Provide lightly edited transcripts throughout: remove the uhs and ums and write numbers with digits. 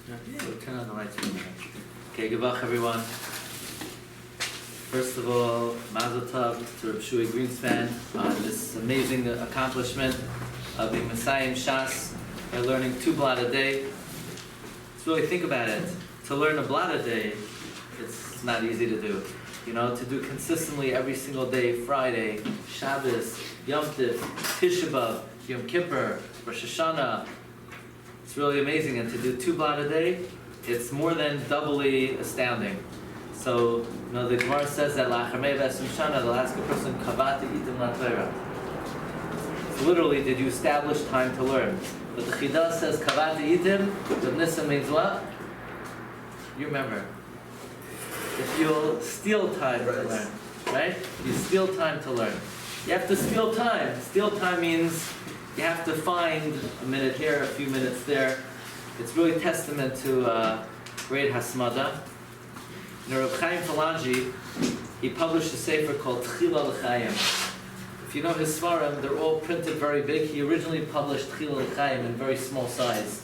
Yeah, we'll turn on the lights for a minute. Okay, good luck everyone. First of all, Mazel Tov to Rabbi Glatstein on this amazing accomplishment of being Messiah HaShas by learning 2 blot a day. Let's really think about it. To learn a blot a day, it's not easy to do. You know, to do consistently every single day, Friday, Shabbos, Yom Tif, Tisha B'Av, Yom Kippur, Rosh Hashanah. It's really amazing, and to do 2 blot a day, it's more than doubly astounding. So, you know, the Gemara says that Lachamei V'Esrim Shana, the last good person, Kavata Itim La Torah. So literally, did you establish time to learn? But the Chidah says Kavata Itim, the Nissa means what? You remember. If you'll steal time to learn, right? You steal time to learn. You have to steal time. Steal time means you have to find a minute here, a few minutes there. It's really testament to great Hasmada. Rabbi Chaim Falangi, he published a sefer called Tchila L'Chaim. If you know his Svarim, they're all printed very big. He originally published Tchila L'Chaim in very small size,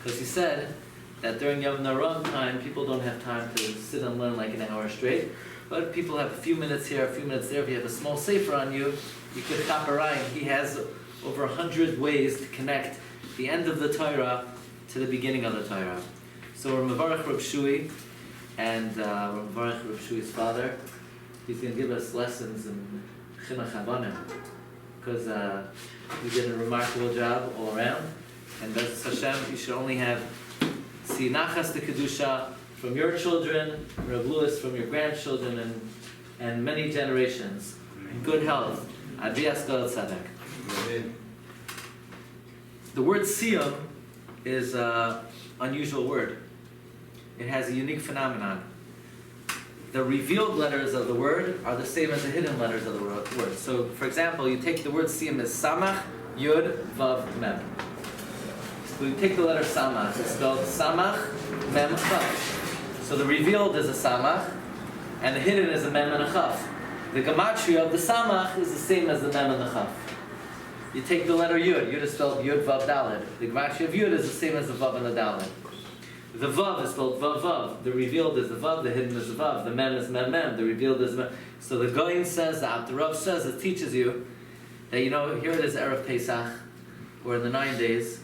because he said that during Yom Naram time, people don't have time to sit and learn like an hour straight. But people have a few minutes here, a few minutes there. If you have a small sefer on you, you could chaparayim. He has over 100 ways to connect the end of the Torah to the beginning of the Torah. So we're Mevarach Reb Shui, and we're Mevarach Reb Shui's father. He's going to give us lessons in Chinuch Havanim, because he did a remarkable job all around. And B'ezras Hashem, you should only have Nachas the Kedusha from your children, Reb Lewis from your grandchildren, and many generations. Good health. Advias Gadol Tzedek. The word Siyum is an unusual word. It has a unique phenomenon. The revealed letters of the word are the same as the hidden letters of the word. So, for example, you take the word Siyum as Samach, Yud, Vav, Mem. So you take the letter Samach, it's spelled Samach, Mem, Chaf. So the revealed is a Samach, and the hidden is a Mem and a Chaf. The gematria of the Samach is the same as the Mem and the Chaf. You take the letter Yud, Yud is spelled Yud, Vav, Daled. The gematria of Yud is the same as the Vav and the Daled. The Vav is spelled Vav, Vav. The revealed is the Vav, the hidden is the Vav. The Mem is Mem, Mem. The revealed is Mem. So the Goyin says, the Abdurrab says, it teaches you that, you know, here it is Erev Pesach, or in the 9 days,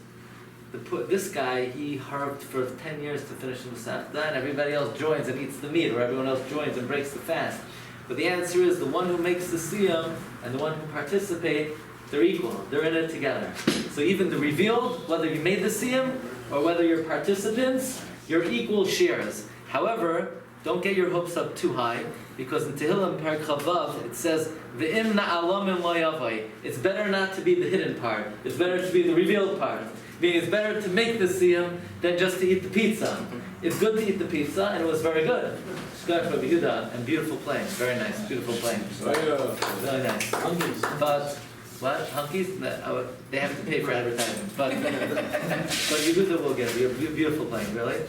this guy, he harved for 10 years to finish the Masechta, and everybody else joins and eats the meat, or everyone else joins and breaks the fast. But the answer is the one who makes the Siyum and the one who participate, they're equal. They're in it together. So even the revealed, whether you made the Siyum or whether you're participants, you're equal shares. However, don't get your hopes up too high, because in Tehillim Perek Chavav it says, "V'im na'alamim lo yavai." It's better not to be the hidden part. It's better to be the revealed part. Meaning it's better to make the Siyum than just to eat the pizza. It's good to eat the pizza, and it was very good. Shkoyach Rabbi Yehuda, and beautiful playing. Very nice, beautiful playing. Really nice. But, what? Hunkies? No, they have to pay for advertising. But Yehuda will get it. Beautiful playing, really.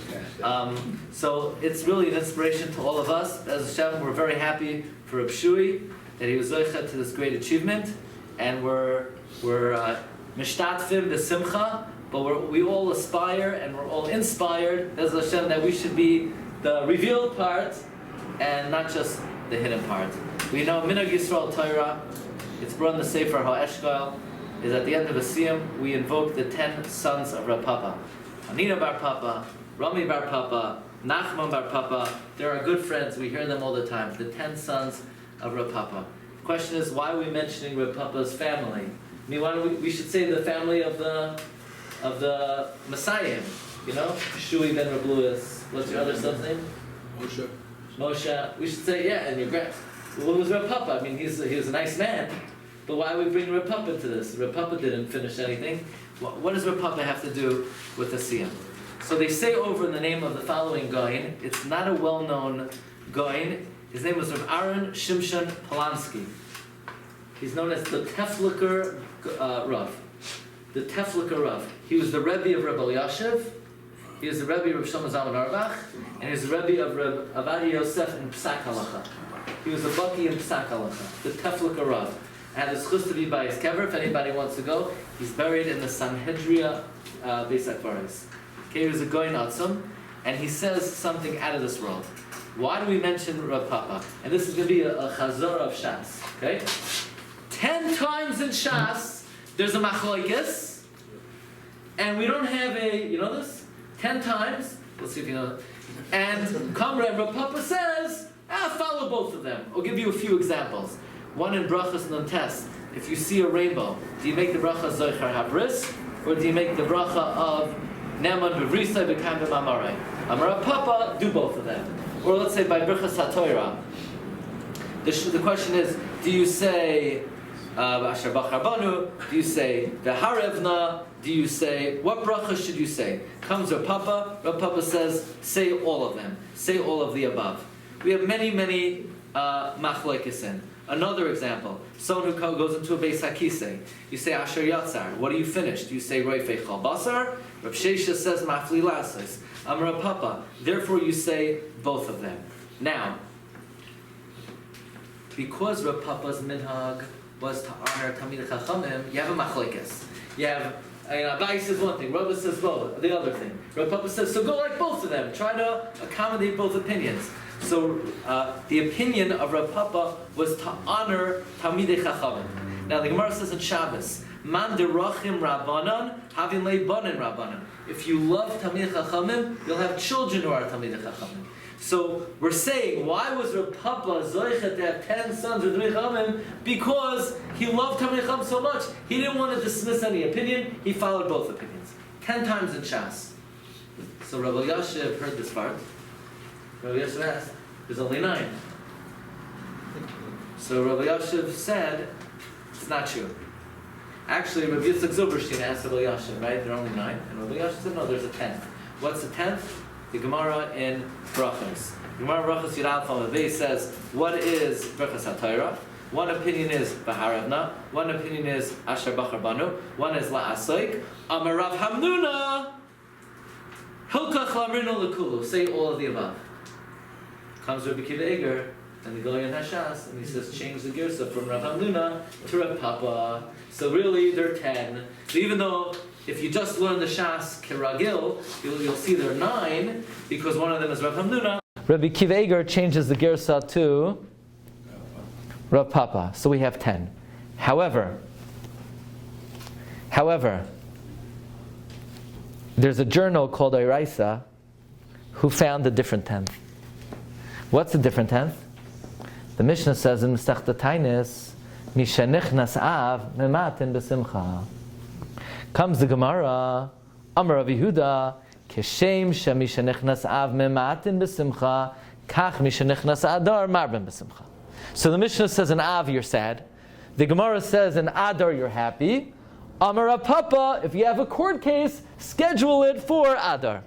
So it's really an inspiration to all of us. As Hashem, we're very happy for Reb Shui, that he was zocheh to this great achievement. And we're mishtatfim b'simcha, but we all aspire and we're all inspired, as Hashem, that we should be the revealed part and not just the hidden part. We know Minhag Yisrael Torah, it's brought in the Sefer HaEshkol, is at the end of a Siyum, we invoke the 10 sons of Rav Papa. Hanina Bar Papa, Rami Bar Papa, Nachman Bar Papa. They're our good friends, we hear them all the time, the 10 sons of Rav Papa. The question is, why are we mentioning Rav Papa's family? I mean, why don't we should say the family of the Messiah, you know? Shui ben Reb Lewis. What's your other son's name? Moshe. We should say, yeah, and your grand. Well, who's Reb Papa? I mean, he was a nice man, but why we bring Reb Papa to this? Reb Papa didn't finish anything. What does Reb Papa have to do with the Siyum? So they say over in the name of the following Goyin. It's not a well-known Goyin. His name was Rav Aaron Shimshon Polanski. He's known as the Tefliker Rav. The Tefliker Rav. He was the Rebbe of Reb Elyashiv. He was the Rebbe of Reb Shlomo Zalman Auerbach, and he was the Rebbe of Reb Avadia Yosef in Psak Halacha. He was a Baki in Psak Halacha. The Tefliker Rav. And the schus to be by his kever, if anybody wants to go. He's buried in the Sanhedria Beis HaKvaros. Okay, he was a goyin atzum, and he says something out of this world. Why do we mention Rav Papa? And this is going to be a chazor of Shas. Okay, 10 times in Shas there's a machlokes, and we don't have a. You know this? 10 times. Let's see if you know. And Kamra Rav Papa says, follow both of them. I'll give you a few examples. One in brachas non test. If you see a rainbow, do you make the bracha zoichar habris, or do you make the bracha of neman b'vrisa b'kam b'mamarei? Amar Papa, do both of them. Or let's say by brachas haTorah. The question is, do you say asher bachar banu? Do you say v'harevna? Do you say, what bracha should you say? Comes Rav Papa says, say all of them. Say all of the above. We have many machlokes in. Another example, someone who goes into a beis hakisei. You say asher yatzar. What do you finish? Do you say roifei chal basar? Rav Shesha says mafli lasos. Amar Rav Papa. Therefore you say both of them. Now, because Rav Papa's minhag was to honor Talmidei Chachamim, you have a machlokes. You have Abai says one thing, Rabbi says both, the other thing. Rav Papa says, so go like both of them. Try to accommodate both opinions. So the opinion of Rav Papa was to honor Talmidei Chachamim. Now the Gemara says in Shabbos, Man derachim Rabbanan, having lei banin Rabbanan. If you love Talmidei Chachamim, you'll have children who are Talmidei Chachamim. So we're saying, why was Rav Papa zoichet to have 10 sons of Talmidei Chachamim? Because he loved Talmidei Chachamim so much, he didn't want to dismiss any opinion, he followed both opinions. 10 times in Shas. So Rabbi Yashiv heard this part. Rabbi Yashiv asked, there's only 9. So Rabbi Yashiv said, it's not true. Actually, Rabbi Yitzchak Zilberstein asked Rabbi Yashiv, right? There are only 9. And Rabbi Yashiv said, no, there's a 10th. What's the 10th? The Gemara in Brachos. Gemara Brachos Yud Aleph Amud Beis says, what is Brachos HaTorah? One opinion is B'harevna. One opinion is Asher Bachar Banu. One is La'asoik. Amar Rav Hamnuna. Hilkach Lamrino Lekulu. Say all of the above. Comes Rabbi Kiva Eger and the Goyen HaShas, and he says, change the girsa from Rav Hamnuna to Rav Papa. So really, they're 10. So even though if you just learn the Shas Kiragil, you'll see there are 9, because one of them is Rav Hamnuna. Rabbi Kiva Eger changes the girsa to Rav Papa. So we have 10. However, there's a journal called Oiraisa who found a different 10th. What's the different 10th? The Mishnah says in Masechta Tainis, Mishenichnas av mematin b'simcha. Comes the Gemara, Amar Rav Yehuda, Keshem shemishenichnas av mematin b'simcha, kach mishenichnas adar marben b'simcha. So the Mishnah says in Av you're sad. The Gemara says in Adar you're happy. Amar Rav Papa, if you have a court case, schedule it for Adar.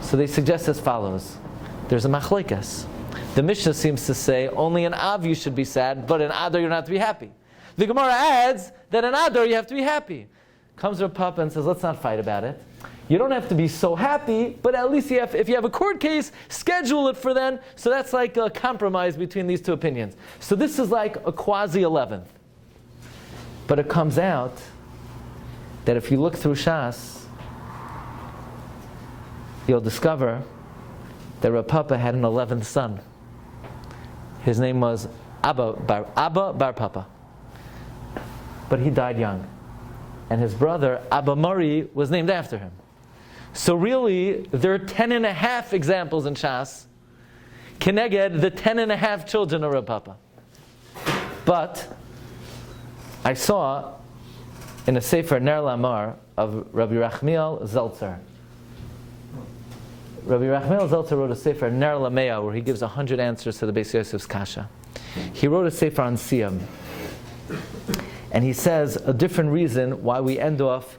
So they suggest as follows. There's a machlokes. The Mishnah seems to say only in Av you should be sad, but in Adar you're not to be happy. The Gemara adds that in Adar you have to be happy. Comes Rav Papa and says, let's not fight about it. You don't have to be so happy, but at least if you have a court case, schedule it for then. So that's like a compromise between these two opinions. So this is like a quasi-11th. But it comes out that if you look through Shas, you'll discover that Rav Papa had an 11th son. His name was Abba Bar Papa. But he died young. And his brother, Abba Mari, was named after him. So really, there are 10.5 examples in Shas, Keneged, the 10.5 children of Rav Papa. But I saw in a Sefer Ner Lamar of Rabbi Rachmiel Zeltzer. Rabbi Rachmiel Zeltzer wrote a Sefer Ner Lamea where he gives 100 answers to the Beis Yosef's Kasha. He wrote a Sefer on Siyum. And he says a different reason why we end off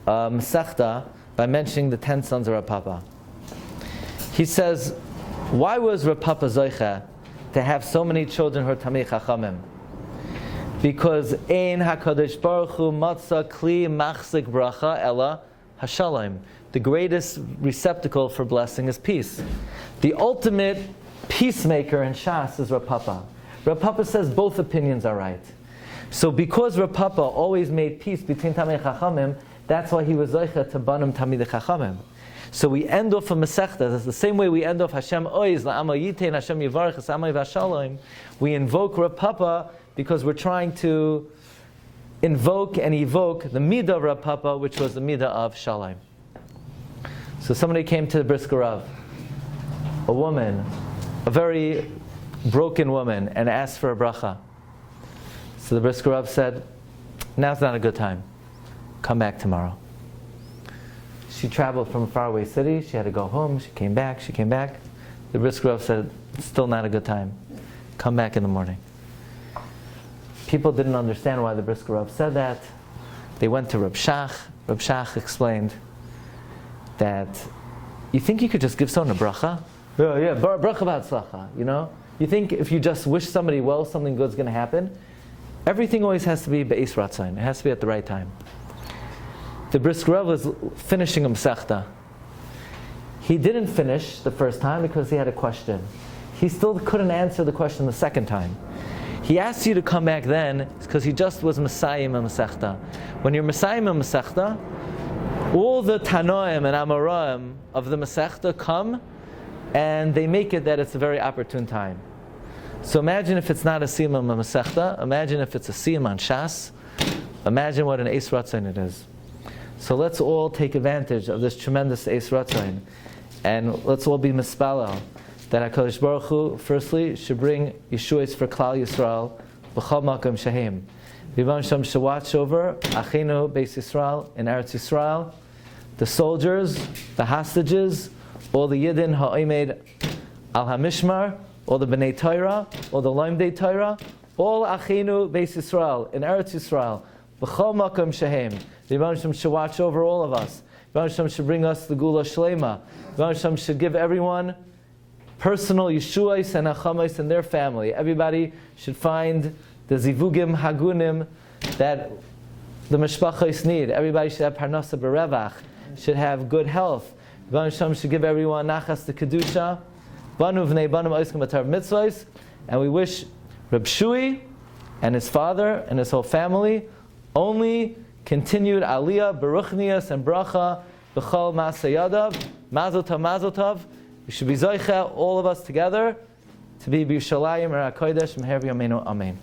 Masechta by mentioning the 10 sons of Rav Papa. He says, why was Rav Papa Zoicha to have so many children who are Talmidei Chachamim? Because Ein HaKadosh Baruch Hu Matzah Kli Machzik Bracha Ella HaShalom. The greatest receptacle for blessing is peace. The ultimate peacemaker in Shas is Rav Papa. Rav Papa says both opinions are right. So because Rav Papa always made peace between Talmidei Chachamim, That's why he was Zoicha to Banim Tamidei Chachamim. So we end off a Masechta. That's the same way we end off Hashem Oiz, La'ama Yitein, Hashem Yivarech, Esamai V'Shalom. We invoke Rav Papa because we're trying to invoke and evoke the Midah of Rav Papa, which was the Midah of Shalom. So somebody came to the Brisker Rav, a woman, a very broken woman, and asked for a bracha. So the Brisker Rav said, now's not a good time. Come back tomorrow. She traveled from a faraway city. She had to go home. She came back. The Brisker Rav said, it's still not a good time. Come back in the morning. People didn't understand why the Brisker Rav said that. They went to Reb Shach. Reb Shach explained that you think you could just give someone a bracha? Yeah, bracha b'atzlacha, you know? You think if you just wish somebody well, something good's going to happen? Everything always has to be be'es ratzain. It has to be at the right time. The Brisker Rav was finishing a Masechta. He didn't finish the first time because he had a question. He still couldn't answer the question the second time. He asked you to come back then because he just was Messiahim a Masechta. When you're Messiahim a Masechta, all the Tanoim and Amoraim of the Masechta come and they make it that it's a very opportune time. So imagine if it's not a Siyum on Masechta, imagine if it's a Siyum on HaShas, imagine what an Eis Ratzain it is. So let's all take advantage of this tremendous Eis Ratzain, and let's all be mispalel that HaKadosh Baruch Hu, firstly, should bring Yeshuas for Klal Yisrael, b'chol makom shehem. Ribbon Shem should watch over Achinu Beis Yisrael in Eretz Yisrael, the soldiers, the hostages, all the Yidden ha'omed al hamishmar, all the Bnei Torah, all the Lomdei Torah, all Achinu Beis Yisrael in Eretz Yisrael, b'chol makom shehem. The Rebbe Shem should watch over all of us. The Rebbe Shem should bring us the Gula Shlema. The Rebbe Shem should give everyone personal Yeshuas and Achamais in their family. Everybody should find the Zivugim Hagunim that the Mishpachos need. Everybody should have Parnasa Berevach, should have good health. The Rebbe Shem should give everyone Nachas the Kedusha, Banu Vnei Banu Oiskim Batar Mitzvahs, and we wish Reb Shui and his father and his whole family only continued aliyah, beruchnias, and bracha, b'chol masayadav, mazel tov. We should be zoicha, all of us together, to be b'Yushalayim or HaKodesh, meher v'yameinu, amen.